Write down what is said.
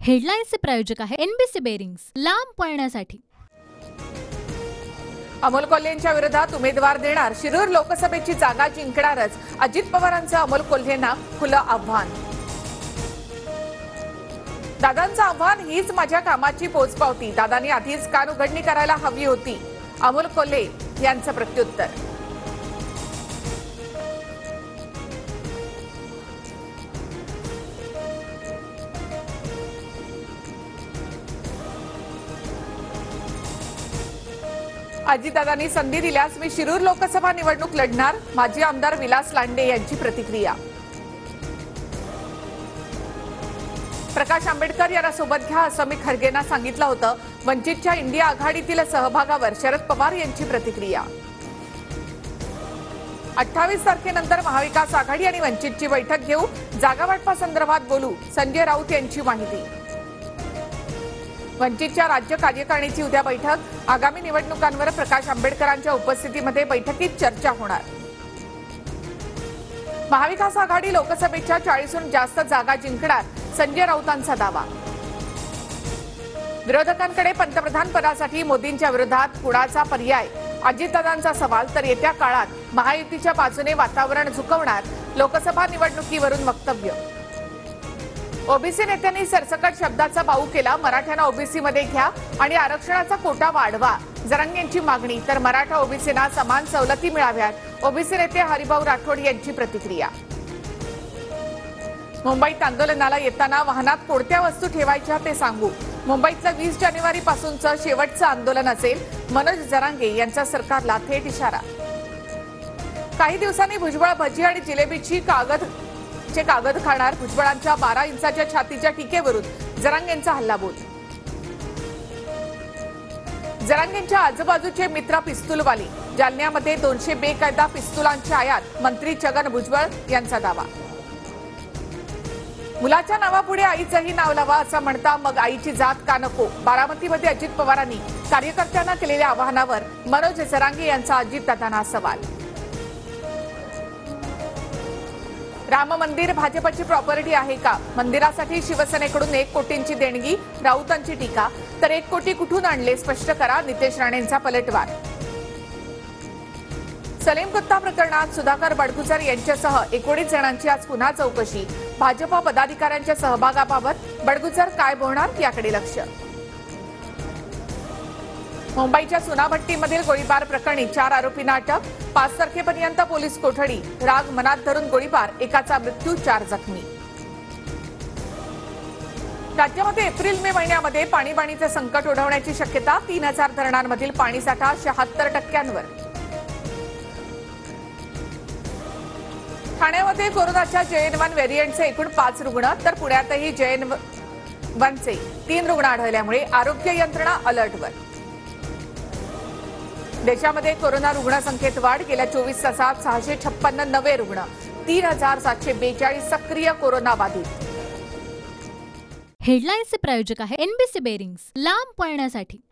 हेडलाईन्सचे प्रायोजक आहे NBC bearings, लांब पळण्यासाठी। अमोल कोल्हेंच्या विरोधात उमेदवार देणार, शिरूर लोकसभेची जागा जिंकणारच, अजित पवारांचं अमोल कोल्हेंना खुलं आव्हान। दादांचं आव्हान, हीच माझ्या कामाची पोचपावती, दादांनी आधीच कान उघडणी करायला हवी होती, अमोल कोल्हे यांचं प्रत्युत्तर। अजितदादांनी संधी दिल्यास मी शिरूर लोकसभा निवडणूक लढणार, माजी आमदार विलास लांडे यांची प्रतिक्रिया। प्रकाश आंबेडकर यांना सोबत घ्या असं मी खरगेंना सांगितलं होतं, वंचितच्या इंडिया आघाडीतील सहभागावर शरद पवार यांची प्रतिक्रिया। 28 तारखेनंतर महाविकास आघाडी आणि वंचितची बैठक घेऊ, जागा वाटपासंदर्भात बोलू, संजय राऊत यांची माहिती। वंचितच्या राज्य कार्यकारिणीची उद्या बैठक, आगामी निवडणुकांवर प्रकाश आंबेडकरांच्या उपस्थितीमध्ये बैठकीत चर्चा होणार। महाविकास आघाडी लोकसभेच्या 40हून जास्त जागा जिंकणार, संजय राऊतांचा दावा। विरोधकांकडे पंतप्रधान पदासाठी मोदींच्या विरोधात कुणाचा पर्याय, अजितदादांचा सवाल, तर येत्या काळात महायुतीच्या बाजूने वातावरण झुकवणार, लोकसभा निवडणुकीवरून वक्तव्य। ओबीसी नेत्यांनी सरसकट शब्दाचा बाऊ केला, मराठ्यांना ओबीसीमध्ये घ्या आणि आरक्षणाचा कोटा वाढवा, जरांगेंची मागणी, तर मराठा ओबीसींना समान सवलती मिळाव्यात, ओबीसी नेते हरिभाऊ राठोड यांची प्रतिक्रिया। मुंबईत आंदोलनाला येताना वाहनात कोणत्या वस्तू ठेवायच्या ते सांगू, मुंबईतलं 20 जानेवारीपासूनचं शेवटचं आंदोलन असेल, मनोज जरांगे यांचा सरकारला थेट इशारा। काही दिवसांनी भुजबळ भजी आणि जिलेबीची कागद खाणार, भुजबळांच्या 12 इंचाच्या छातीच्या टीकेवरून जरांगेंचा हल्लाबोल। जरांगेंच्या आजूबाजूचे मित्र पिस्तूलवाली, जालन्यामध्ये 200 बेकायदा पिस्तुलांची आयात, मंत्री छगन भुजबळ यांचा दावा। मुलाच्या नावापुढे आईचंही नाव लावा असं म्हणता मग आईची जात का नको, बारामतीमध्ये अजित पवारांनी कार्यकर्त्यांना केलेल्या आवाहनावर मनोज जरांगे यांचा अजितदादांना सवाल। राम मंदिर भाजपची प्रॉपर्टी आहे का, मंदिरासाठी शिवसेनेकडून 1 कोटींची देणगी, राऊतांची टीका, तर 1 कोटी कुठून आणले स्पष्ट करा, नितेश राणेंचा पलटवार। सलीम कुत्ता प्रकरणात सुधाकर बडगुजर यांच्यासह 19 जणांची आज पुन्हा चौकशी, भाजपा पदाधिकाऱ्यांच्या सहभागाबाबत बडगुजर काय बोलणार याकडे लक्ष। मुंबईच्या चुनाभट्टीमधील गोळीबार प्रकरणी 4 आरोपींना अटक, 5 तारखेपर्यंत पोलीस कोठडी, राग मनात धरून गोळीबार, एकाचा मृत्यू, 4 जखमी। राज्यामध्ये एप्रिल मे महिन्यामध्ये पाणीबाणीचे संकट ओढवण्याची शक्यता, 3000 धरणांमधील पाणीसाठा 76%वर। ठाण्यामध्ये कोरोनाच्या JN1 व्हेरियंटचे एकूण 5 रुग्ण, तर पुण्यातही JN1चे 3 रुग्ण आढळल्यामुळे आरोग्य यंत्रणा अलर्टवर। देशामध्ये कोरोना रुग्णसंख्येत वाढ, गेल्या 24 तासात 656 नवे रुग्ण, 3742 सक्रिय कोरोना बाधित। हेडलाईन्सचे प्रायोजक आहे एनबीसी बेरिंग्स, लांब पळण्यासाठी।